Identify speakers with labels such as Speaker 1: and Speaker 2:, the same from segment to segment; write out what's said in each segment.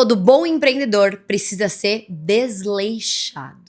Speaker 1: Todo bom empreendedor precisa ser desleixado.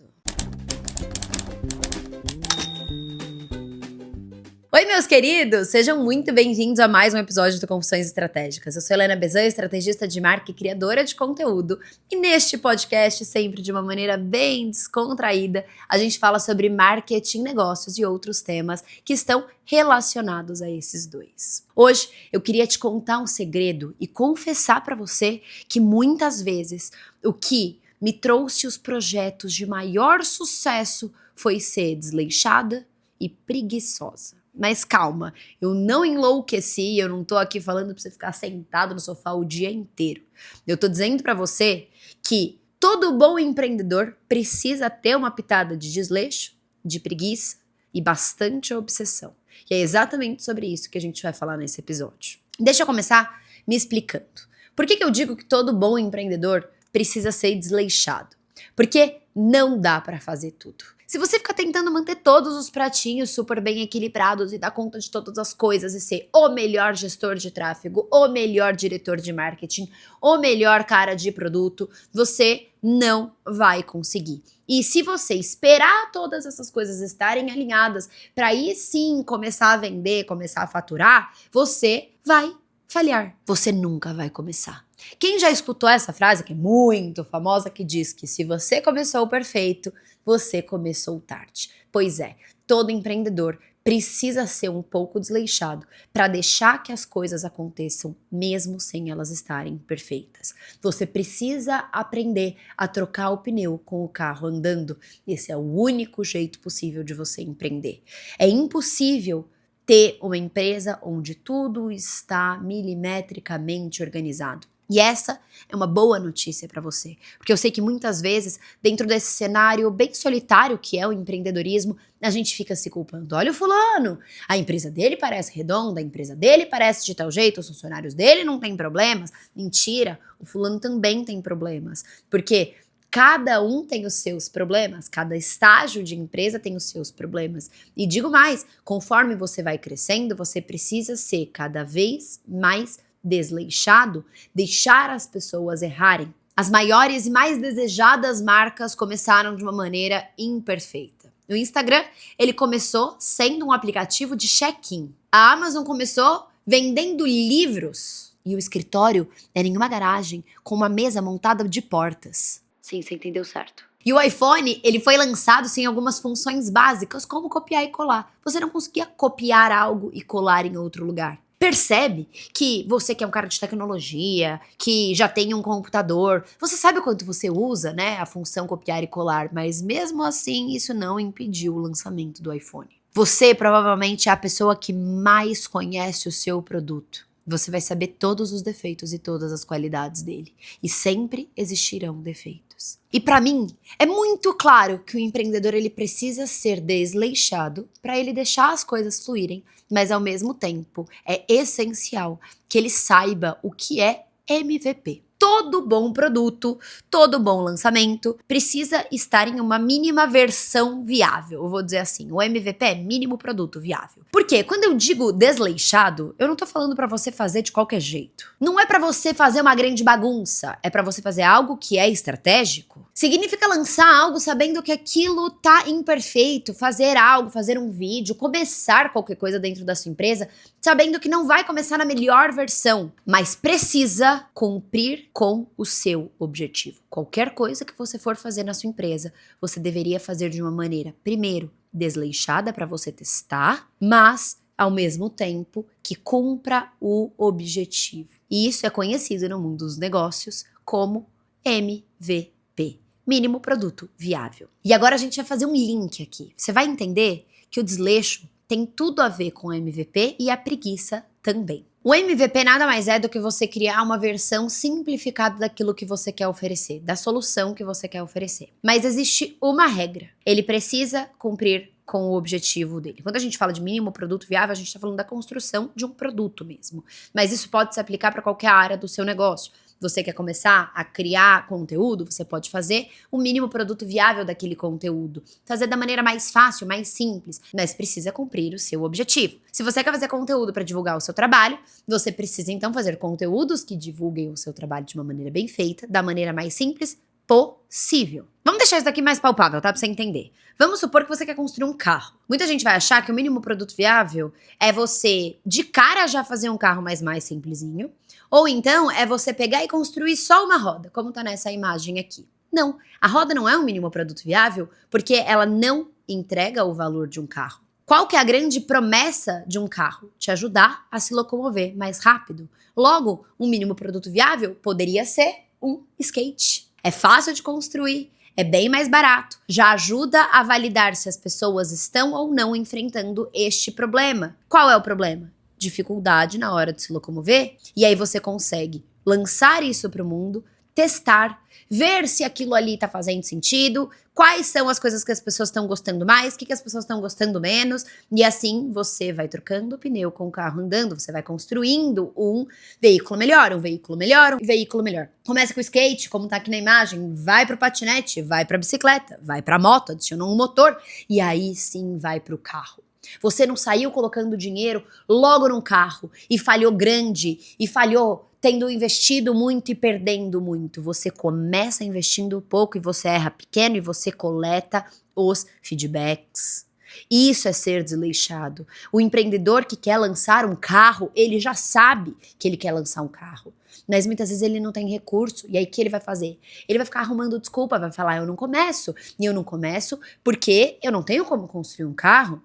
Speaker 1: Oi, meus queridos! Sejam muito bem-vindos a mais um episódio do Confissões Estratégicas. Eu sou Helena Bezan, estrategista de marca e criadora de conteúdo. E neste podcast, sempre de uma maneira bem descontraída, a gente fala sobre marketing, negócios e outros temas que estão relacionados a esses dois. Hoje, eu queria te contar um segredo e confessar para você que muitas vezes o que me trouxe os projetos de maior sucesso foi ser desleixada e preguiçosa. Mas calma, eu não enlouqueci, eu não tô aqui falando pra você ficar sentado no sofá o dia inteiro. Eu tô dizendo pra você que todo bom empreendedor precisa ter uma pitada de desleixo, de preguiça e bastante obsessão. E é exatamente sobre isso que a gente vai falar nesse episódio. Deixa eu começar me explicando. Por que eu digo que todo bom empreendedor precisa ser desleixado? Porque não dá pra fazer tudo. Se você ficar tentando manter todos os pratinhos super bem equilibrados e dar conta de todas as coisas e ser o melhor gestor de tráfego, o melhor diretor de marketing, o melhor cara de produto, você não vai conseguir. E se você esperar todas essas coisas estarem alinhadas para aí sim começar a vender, começar a faturar, você vai falhar. Você nunca vai começar. Quem já escutou essa frase, que é muito famosa, que diz que se você começou perfeito, você começou tarde. Pois é, todo empreendedor precisa ser um pouco desleixado para deixar que as coisas aconteçam mesmo sem elas estarem perfeitas. Você precisa aprender a trocar o pneu com o carro andando. Esse é o único jeito possível de você empreender. É impossível ter uma empresa onde tudo está milimetricamente organizado. E essa é uma boa notícia para você, porque eu sei que muitas vezes, dentro desse cenário bem solitário que é o empreendedorismo, a gente fica se culpando. Olha o fulano, a empresa dele parece redonda, a empresa dele parece de tal jeito, os funcionários dele não têm problemas. Mentira, o fulano também tem problemas, porque cada um tem os seus problemas, cada estágio de empresa tem os seus problemas. E digo mais, conforme você vai crescendo, você precisa ser cada vez mais desleixado, deixar as pessoas errarem. As maiores e mais desejadas marcas começaram de uma maneira imperfeita. O Instagram, ele começou sendo um aplicativo de check-in. A Amazon começou vendendo livros e o escritório era em uma garagem com uma mesa montada de portas. Sim, você entendeu certo. E o iPhone, ele foi lançado sem algumas funções básicas, como copiar e colar. Você não conseguia copiar algo e colar em outro lugar. Percebe que você que é um cara de tecnologia, que já tem um computador, você sabe o quanto você usa, né, a função copiar e colar, mas mesmo assim isso não impediu o lançamento do iPhone. Você provavelmente é a pessoa que mais conhece o seu produto. Você vai saber todos os defeitos e todas as qualidades dele. E sempre existirão defeitos. E para mim, é muito claro que o empreendedor ele precisa ser desleixado para ele deixar as coisas fluírem, mas ao mesmo tempo é essencial que ele saiba o que é MVP. Todo bom produto, todo bom lançamento precisa estar em uma mínima versão viável, eu vou dizer assim, o MVP é mínimo produto viável. Por quê? Quando eu digo desleixado, eu não tô falando pra você fazer de qualquer jeito. Não é pra você fazer uma grande bagunça, é pra você fazer algo que é estratégico. Significa lançar algo sabendo que aquilo tá imperfeito, fazer algo, fazer um vídeo, começar qualquer coisa dentro da sua empresa, sabendo que não vai começar na melhor versão, mas precisa cumprir com o seu objetivo. Qualquer coisa que você for fazer na sua empresa, você deveria fazer de uma maneira, primeiro, desleixada para você testar, mas ao mesmo tempo que cumpra o objetivo. E isso é conhecido no mundo dos negócios como MVP, mínimo produto viável. E agora a gente vai fazer um link aqui. Você vai entender que o desleixo tem tudo a ver com o MVP e a preguiça também. O MVP nada mais é do que você criar uma versão simplificada daquilo que você quer oferecer, da solução que você quer oferecer. Mas existe uma regra. Ele precisa cumprir com o objetivo dele. Quando a gente fala de mínimo produto viável, a gente está falando da construção de um produto mesmo. Mas isso pode se aplicar para qualquer área do seu negócio. você quer começar a criar conteúdo, você pode fazer o mínimo produto viável daquele conteúdo. Fazer da maneira mais fácil, mais simples, mas precisa cumprir o seu objetivo. Se você quer fazer conteúdo para divulgar o seu trabalho, você precisa então fazer conteúdos que divulguem o seu trabalho de uma maneira bem feita, da maneira mais simples possível. Vamos deixar isso daqui mais palpável, tá? Pra você entender. Vamos supor que você quer construir um carro. Muita gente vai achar que o mínimo produto viável é você, de cara, já fazer um carro mais simplesinho. Ou então, é você pegar e construir só uma roda, como tá nessa imagem aqui. Não, a roda não é um mínimo produto viável porque ela não entrega o valor de um carro. Qual que é a grande promessa de um carro? Te ajudar a se locomover mais rápido. Logo, um mínimo produto viável poderia ser um skate. É fácil de construir, é bem mais barato, já ajuda a validar se as pessoas estão ou não enfrentando este problema. Qual é o problema? Dificuldade na hora de se locomover. E aí você consegue lançar isso para o mundo, testar, ver se aquilo ali tá fazendo sentido, quais são as coisas que as pessoas estão gostando mais, o que as pessoas estão gostando menos, e assim você vai trocando o pneu com o carro andando, você vai construindo um veículo melhor, um veículo melhor, um veículo melhor. Começa com o skate, como tá aqui na imagem, vai pro patinete, vai pra bicicleta, vai pra moto, adiciona um motor, e aí sim vai pro carro. Você não saiu colocando dinheiro logo num carro e falhou grande e falhou tendo investido muito e perdendo muito. Você começa investindo pouco e você erra pequeno e você coleta os feedbacks. Isso é ser desleixado. O empreendedor que quer lançar um carro, ele já sabe que ele quer lançar um carro. Mas muitas vezes ele não tem recurso. E aí o que ele vai fazer? Ele vai ficar arrumando desculpa, vai falar, eu não começo. E eu não começo porque eu não tenho como construir um carro.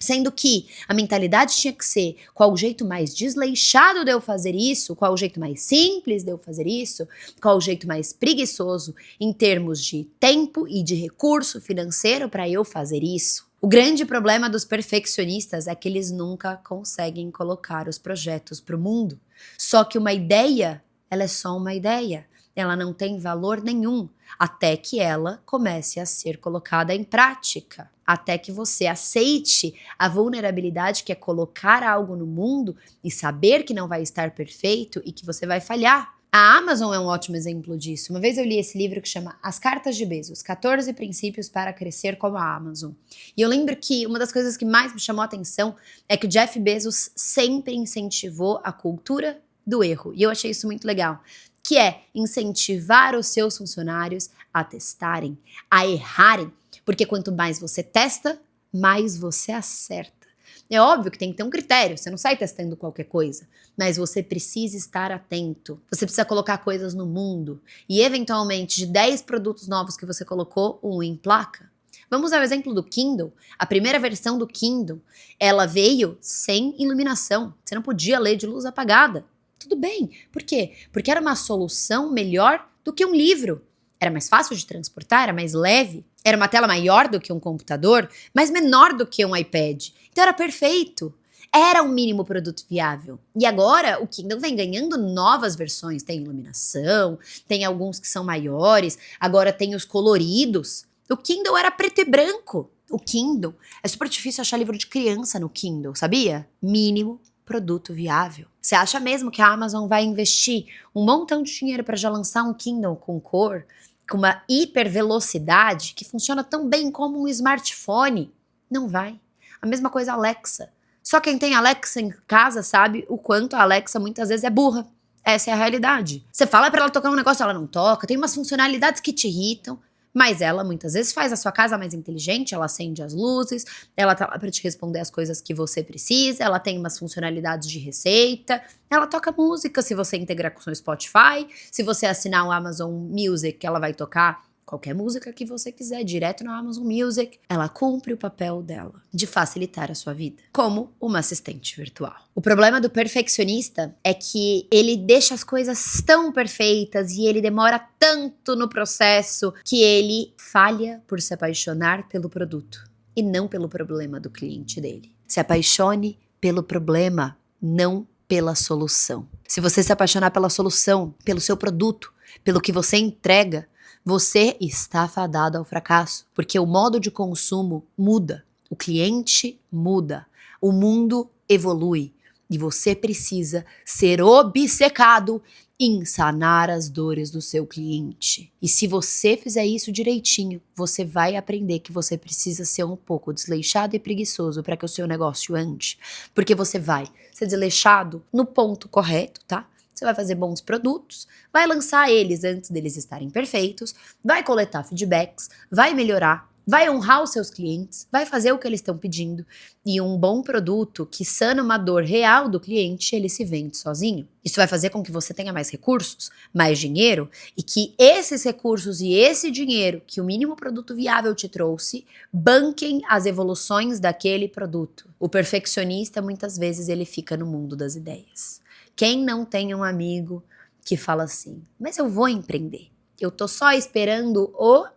Speaker 1: Sendo que a mentalidade tinha que ser qual o jeito mais desleixado de eu fazer isso, qual o jeito mais simples de eu fazer isso, qual o jeito mais preguiçoso em termos de tempo e de recurso financeiro para eu fazer isso. O grande problema dos perfeccionistas é que eles nunca conseguem colocar os projetos para o mundo. Só que uma ideia, ela é só uma ideia. Ela não tem valor nenhum até que ela comece a ser colocada em prática. Até que você aceite a vulnerabilidade que é colocar algo no mundo e saber que não vai estar perfeito e que você vai falhar. A Amazon é um ótimo exemplo disso. Uma vez eu li esse livro que chama As Cartas de Bezos, 14 princípios para crescer como a Amazon. E eu lembro que uma das coisas que mais me chamou a atenção é que o Jeff Bezos sempre incentivou a cultura do erro. E eu achei isso muito legal. Que é incentivar os seus funcionários a testarem, a errarem. Porque quanto mais você testa, mais você acerta. É óbvio que tem que ter um critério, você não sai testando qualquer coisa, mas você precisa estar atento. Você precisa colocar coisas no mundo e, eventualmente, de 10 produtos novos que você colocou, um em placa. Vamos ao exemplo do Kindle. A primeira versão do Kindle, ela veio sem iluminação. Você não podia ler de luz apagada. Tudo bem. Por quê? Porque era uma solução melhor do que um livro. Era mais fácil de transportar, era mais leve. Era uma tela maior do que um computador, mas menor do que um iPad. Então era perfeito. Era um mínimo produto viável. E agora o Kindle vem ganhando novas versões. Tem iluminação, tem alguns que são maiores, agora tem os coloridos. O Kindle era preto e branco. O Kindle, é super difícil achar livro de criança no Kindle, sabia? Mínimo produto viável. Você acha mesmo que a Amazon vai investir um montão de dinheiro para já lançar um Kindle com cor, com uma hipervelocidade que funciona tão bem como um smartphone? Não vai. A mesma coisa a Alexa. Só quem tem Alexa em casa sabe o quanto a Alexa muitas vezes é burra. Essa é a realidade. Você fala para ela tocar um negócio, ela não toca, tem umas funcionalidades que te irritam, mas ela muitas vezes faz a sua casa mais inteligente, ela acende as luzes, ela tá lá pra te responder as coisas que você precisa, ela tem umas funcionalidades de receita, ela toca música se você integrar com o seu Spotify, se você assinar o Amazon Music, ela vai tocar qualquer música que você quiser, direto no Amazon Music. Ela cumpre o papel dela de facilitar a sua vida, como uma assistente virtual. O problema do perfeccionista é que ele deixa as coisas tão perfeitas e ele demora tanto no processo que ele falha por se apaixonar pelo produto e não pelo problema do cliente dele. Se apaixone pelo problema, não pela solução. Se você se apaixonar pela solução, pelo seu produto, pelo que você entrega, você está fadado ao fracasso, porque o modo de consumo muda, o cliente muda, o mundo evolui e você precisa ser obcecado em sanar as dores do seu cliente. E se você fizer isso direitinho, você vai aprender que você precisa ser um pouco desleixado e preguiçoso para que o seu negócio ande. Porque você vai ser desleixado no ponto correto, tá? Você vai fazer bons produtos, vai lançar eles antes deles estarem perfeitos, vai coletar feedbacks, vai melhorar, vai honrar os seus clientes, vai fazer o que eles estão pedindo. E um bom produto que sana uma dor real do cliente, ele se vende sozinho. Isso vai fazer com que você tenha mais recursos, mais dinheiro, e que esses recursos e esse dinheiro que o mínimo produto viável te trouxe, banquem as evoluções daquele produto. O perfeccionista, muitas vezes, ele fica no mundo das ideias. Quem não tem um amigo que fala assim, mas eu vou empreender. Eu tô só esperando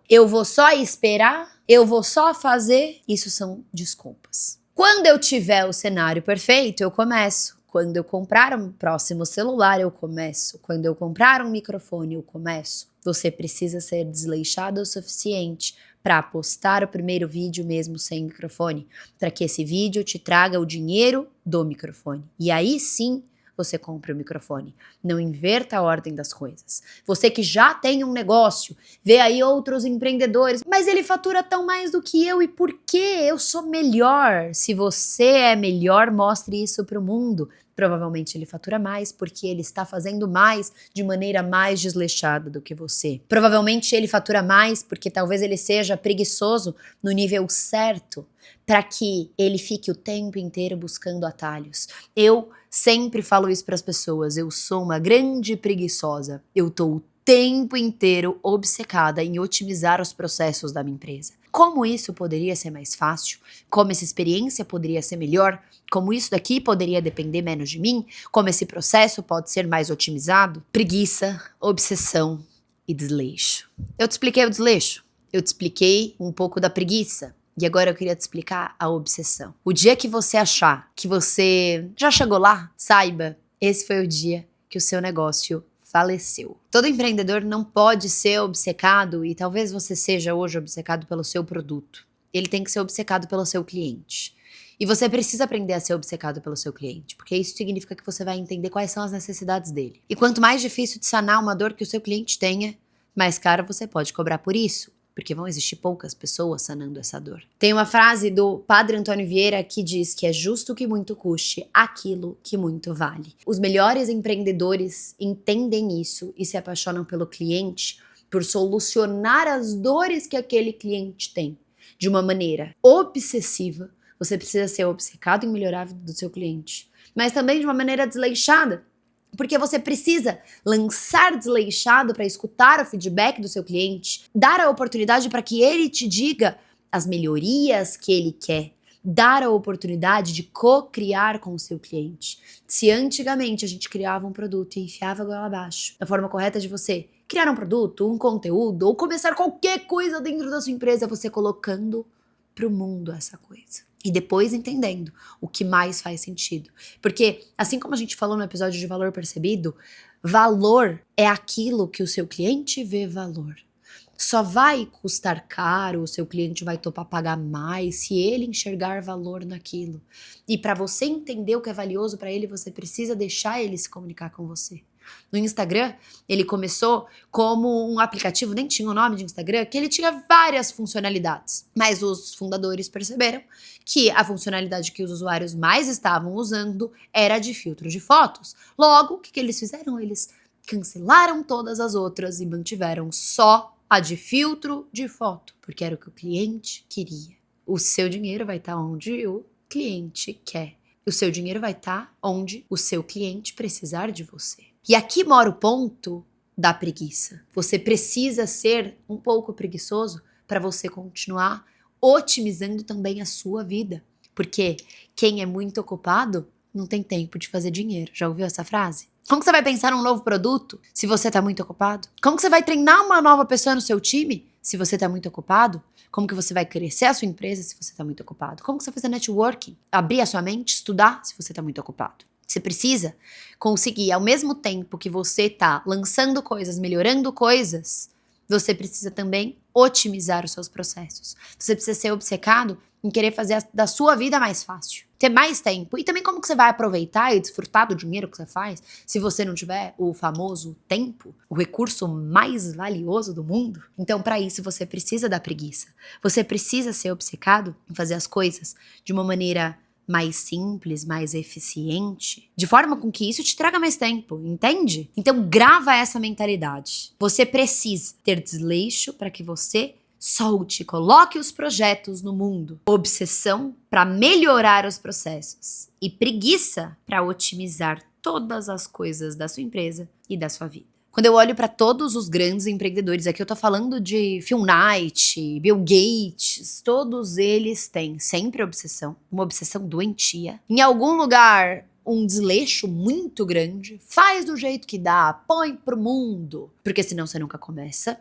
Speaker 1: eu vou só esperar, eu vou só fazer. Isso são desculpas. Quando eu tiver o cenário perfeito, eu começo. Quando eu comprar um próximo celular, eu começo. Quando eu comprar um microfone, eu começo. Você precisa ser desleixado o suficiente para postar o primeiro vídeo mesmo sem microfone, para que esse vídeo te traga o dinheiro do microfone. E aí sim, você compra o microfone. Não inverta a ordem das coisas. Você que já tem um negócio, vê aí outros empreendedores, mas ele fatura tão mais do que eu, e por que eu sou melhor? Se você é melhor, mostre isso para o mundo. Provavelmente ele fatura mais porque ele está fazendo mais de maneira mais desleixada do que você. Provavelmente ele fatura mais porque talvez ele seja preguiçoso no nível certo para que ele fique o tempo inteiro buscando atalhos. Eu sempre falo isso para as pessoas, eu sou uma grande preguiçosa. Eu tô o tempo inteiro obcecada em otimizar os processos da minha empresa. Como isso poderia ser mais fácil? Como essa experiência poderia ser melhor? Como isso daqui poderia depender menos de mim? Como esse processo pode ser mais otimizado? Preguiça, obsessão e desleixo. Eu te expliquei o desleixo, eu te expliquei um pouco da preguiça. E agora eu queria te explicar a obsessão. O dia que você achar que você já chegou lá, saiba, esse foi o dia que o seu negócio faleceu. Todo empreendedor não pode ser obcecado, e talvez você seja hoje obcecado pelo seu produto. Ele tem que ser obcecado pelo seu cliente. E você precisa aprender a ser obcecado pelo seu cliente, porque isso significa que você vai entender quais são as necessidades dele. E quanto mais difícil de sanar uma dor que o seu cliente tenha, mais caro você pode cobrar por isso. Porque vão existir poucas pessoas sanando essa dor. Tem uma frase do Padre Antônio Vieira que diz que é justo que muito custe aquilo que muito vale. Os melhores empreendedores entendem isso e se apaixonam pelo cliente por solucionar as dores que aquele cliente tem de uma maneira obsessiva. Você precisa ser obcecado em melhorar a vida do seu cliente, mas também de uma maneira desleixada. Porque você precisa lançar desleixado para escutar o feedback do seu cliente, dar a oportunidade para que ele te diga as melhorias que ele quer, dar a oportunidade de co-criar com o seu cliente. Se antigamente a gente criava um produto e enfiava a goela abaixo, a forma correta de você criar um produto, um conteúdo ou começar qualquer coisa dentro da sua empresa, você colocando para o mundo essa coisa. E depois entendendo o que mais faz sentido. Porque, assim como a gente falou no episódio de valor percebido, valor é aquilo que o seu cliente vê valor. Só vai custar caro, o seu cliente vai topar pagar mais se ele enxergar valor naquilo. E para você entender o que é valioso para ele, você precisa deixar ele se comunicar com você. No Instagram, ele começou como um aplicativo, nem tinha o nome de Instagram, que ele tinha várias funcionalidades. Mas os fundadores perceberam que a funcionalidade que os usuários mais estavam usando era de filtro de fotos. Logo, o que eles fizeram? Eles cancelaram todas as outras e mantiveram só a de filtro de foto, porque era o que o cliente queria. O seu dinheiro vai estar onde o cliente quer. O seu dinheiro vai estar onde o seu cliente precisar de você. E aqui mora o ponto da preguiça. Você precisa ser um pouco preguiçoso para você continuar otimizando também a sua vida. Porque quem é muito ocupado não tem tempo de fazer dinheiro. Já ouviu essa frase? Como que você vai pensar num novo produto se você está muito ocupado? Como que você vai treinar uma nova pessoa no seu time se você está muito ocupado? Como que você vai crescer a sua empresa se você está muito ocupado? Como que você vai fazer networking? Abrir a sua mente, estudar se você está muito ocupado? Você precisa conseguir, ao mesmo tempo que você está lançando coisas, melhorando coisas, você precisa também otimizar os seus processos. Você precisa ser obcecado em querer fazer da sua vida mais fácil, ter mais tempo. E também como que você vai aproveitar e desfrutar do dinheiro que você faz se você não tiver o famoso tempo, o recurso mais valioso do mundo? Então, para isso, você precisa da preguiça. Você precisa ser obcecado em fazer as coisas de uma maneira mais simples, mais eficiente, de forma com que isso te traga mais tempo, entende? Então grava essa mentalidade. Você precisa ter desleixo para que você solte, coloque os projetos no mundo. Obsessão para melhorar os processos e preguiça para otimizar todas as coisas da sua empresa e da sua vida. Quando eu olho para todos os grandes empreendedores, aqui eu tô falando de Phil Knight, Bill Gates, todos eles têm sempre obsessão, uma obsessão doentia. Em algum lugar, um desleixo muito grande, faz do jeito que dá, põe pro mundo, porque senão você nunca começa.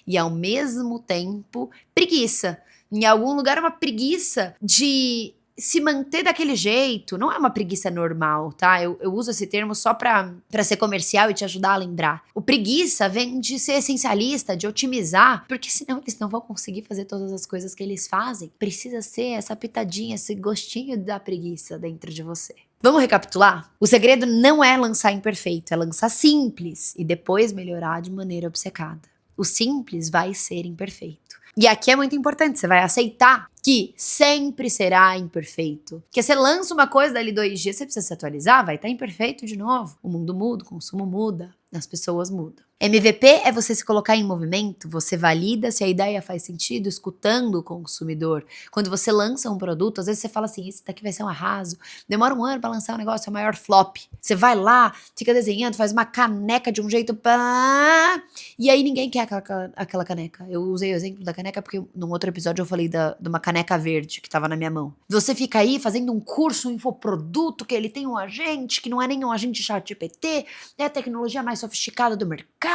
Speaker 1: E ao mesmo tempo, preguiça. Em algum lugar, uma preguiça de se manter daquele jeito. Não é uma preguiça normal, tá? Eu uso esse termo só pra ser comercial e te ajudar a lembrar. O preguiça vem de ser essencialista, de otimizar, porque senão eles não vão conseguir fazer todas as coisas que eles fazem. Precisa ser essa pitadinha, esse gostinho da preguiça dentro de você. Vamos recapitular? O segredo não é lançar imperfeito, é lançar simples e depois melhorar de maneira obcecada. O simples vai ser imperfeito. E aqui é muito importante, você vai aceitar que sempre será imperfeito. Porque você lança uma coisa, dali 2 dias você precisa se atualizar, vai estar imperfeito de novo. O mundo muda, o consumo muda, as pessoas mudam. MVP é você se colocar em movimento, você valida se a ideia faz sentido escutando o consumidor. Quando você lança um produto, às vezes você fala assim, esse daqui vai ser um arraso, demora 1 ano para lançar um negócio, é o maior flop. Você vai lá, fica desenhando, faz uma caneca de um jeito, pá, e aí ninguém quer aquela caneca. Eu usei o exemplo da caneca porque num outro episódio eu falei de uma caneca verde que tava na minha mão. Você fica aí fazendo um curso, um infoproduto, que ele tem um agente, que não é nem um agente ChatGPT, é a tecnologia mais sofisticada do mercado,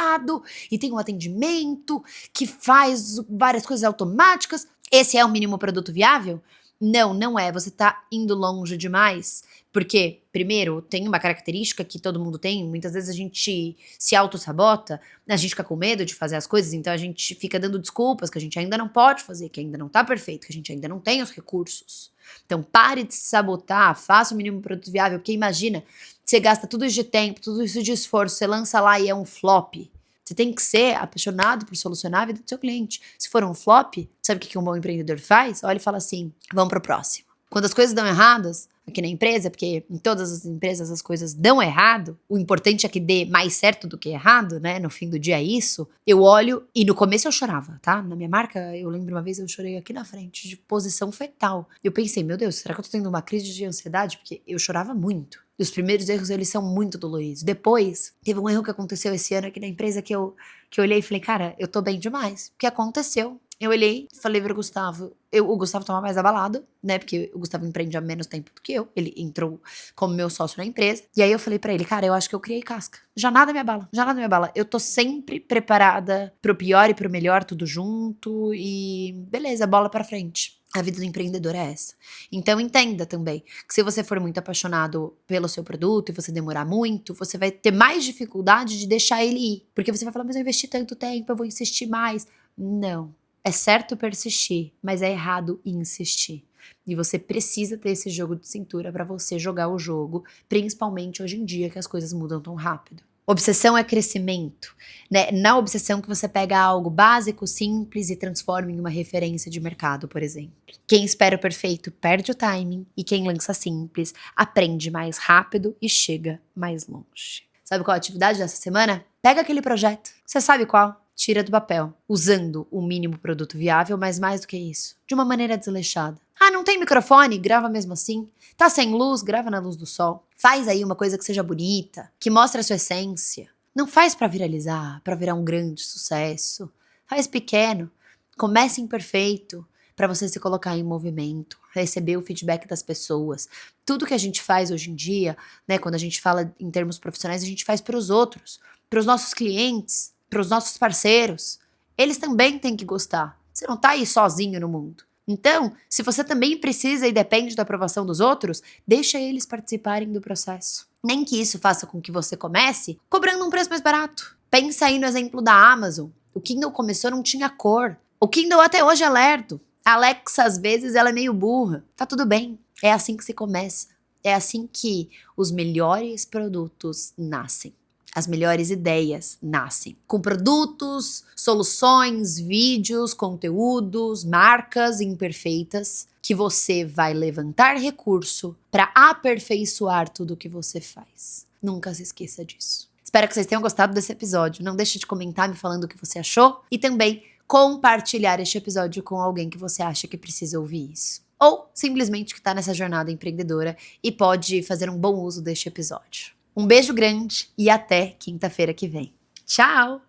Speaker 1: e tem um atendimento que faz várias coisas automáticas. Esse é o mínimo produto viável? Não, não é. Você tá indo longe demais. Porque, primeiro, tem uma característica que todo mundo tem. Muitas vezes a gente se auto-sabota, a gente fica com medo de fazer as coisas, então a gente fica dando desculpas que a gente ainda não pode fazer, que ainda não tá perfeito, que a gente ainda não tem os recursos. Então pare de se sabotar, faça o mínimo produto viável, porque imagina, você gasta tudo isso de tempo, tudo isso de esforço, você lança lá e é um flop. Você tem que ser apaixonado por solucionar a vida do seu cliente. Se for um flop, sabe o que um bom empreendedor faz? Olha e fala assim, vamos pro próximo. Quando as coisas dão erradas, aqui na empresa, porque em todas as empresas as coisas dão errado, o importante é que dê mais certo do que errado, né? No fim do dia é isso. Eu olho, e no começo eu chorava, tá? Na minha marca, eu lembro uma vez eu chorei aqui na frente, de posição fetal. Eu pensei, meu Deus, será que eu tô tendo uma crise de ansiedade? Porque eu chorava muito. E os primeiros erros, eles são muito doloridos. Depois, teve um erro que aconteceu esse ano aqui na empresa que eu olhei e falei, cara, eu tô bem demais. O que aconteceu? Eu olhei, falei pro Gustavo, o Gustavo tava mais abalado, né, porque o Gustavo empreende há menos tempo do que eu, ele entrou como meu sócio na empresa, e aí eu falei pra ele, cara, eu acho que eu criei casca, já nada me abala, eu tô sempre preparada pro pior e pro melhor, tudo junto, e beleza, bola pra frente. A vida do empreendedor é essa. Então entenda também que se você for muito apaixonado pelo seu produto e você demorar muito, você vai ter mais dificuldade de deixar ele ir, porque você vai falar, mas eu investi tanto tempo, eu vou insistir mais. Não. É certo persistir, mas é errado insistir. E você precisa ter esse jogo de cintura para você jogar o jogo, principalmente hoje em dia que as coisas mudam tão rápido. Obsessão é crescimento, né? Na obsessão que você pega algo básico, simples e transforma em uma referência de mercado, por exemplo. Quem espera o perfeito perde o timing e quem lança simples aprende mais rápido e chega mais longe. Sabe qual a atividade dessa semana? Pega aquele projeto, você sabe qual? Tira do papel, usando o mínimo produto viável, mas mais do que isso, de uma maneira desleixada. Ah, não tem microfone? Grava mesmo assim. Tá sem luz? Grava na luz do sol. Faz aí uma coisa que seja bonita, que mostre a sua essência. Não faz pra viralizar, pra virar um grande sucesso. Faz pequeno, comece imperfeito, pra você se colocar em movimento, receber o feedback das pessoas. Tudo que a gente faz hoje em dia, né, quando a gente fala em termos profissionais, a gente faz pros outros, pros nossos clientes, pros nossos parceiros. Eles também têm que gostar. Você não tá aí sozinho no mundo. Então, se você também precisa e depende da aprovação dos outros, deixa eles participarem do processo. Nem que isso faça com que você comece cobrando um preço mais barato. Pensa aí no exemplo da Amazon. O Kindle começou, não tinha cor. O Kindle até hoje é lerdo. A Alexa, às vezes, ela é meio burra. Tá tudo bem. É assim que se começa. É assim que os melhores produtos nascem. As melhores ideias nascem. Com produtos, soluções, vídeos, conteúdos, marcas imperfeitas que você vai levantar recurso para aperfeiçoar tudo o que você faz. Nunca se esqueça disso. Espero que vocês tenham gostado desse episódio. Não deixe de comentar me falando o que você achou e também compartilhar este episódio com alguém que você acha que precisa ouvir isso. Ou simplesmente que está nessa jornada empreendedora e pode fazer um bom uso deste episódio. Um beijo grande e até quinta-feira que vem. Tchau!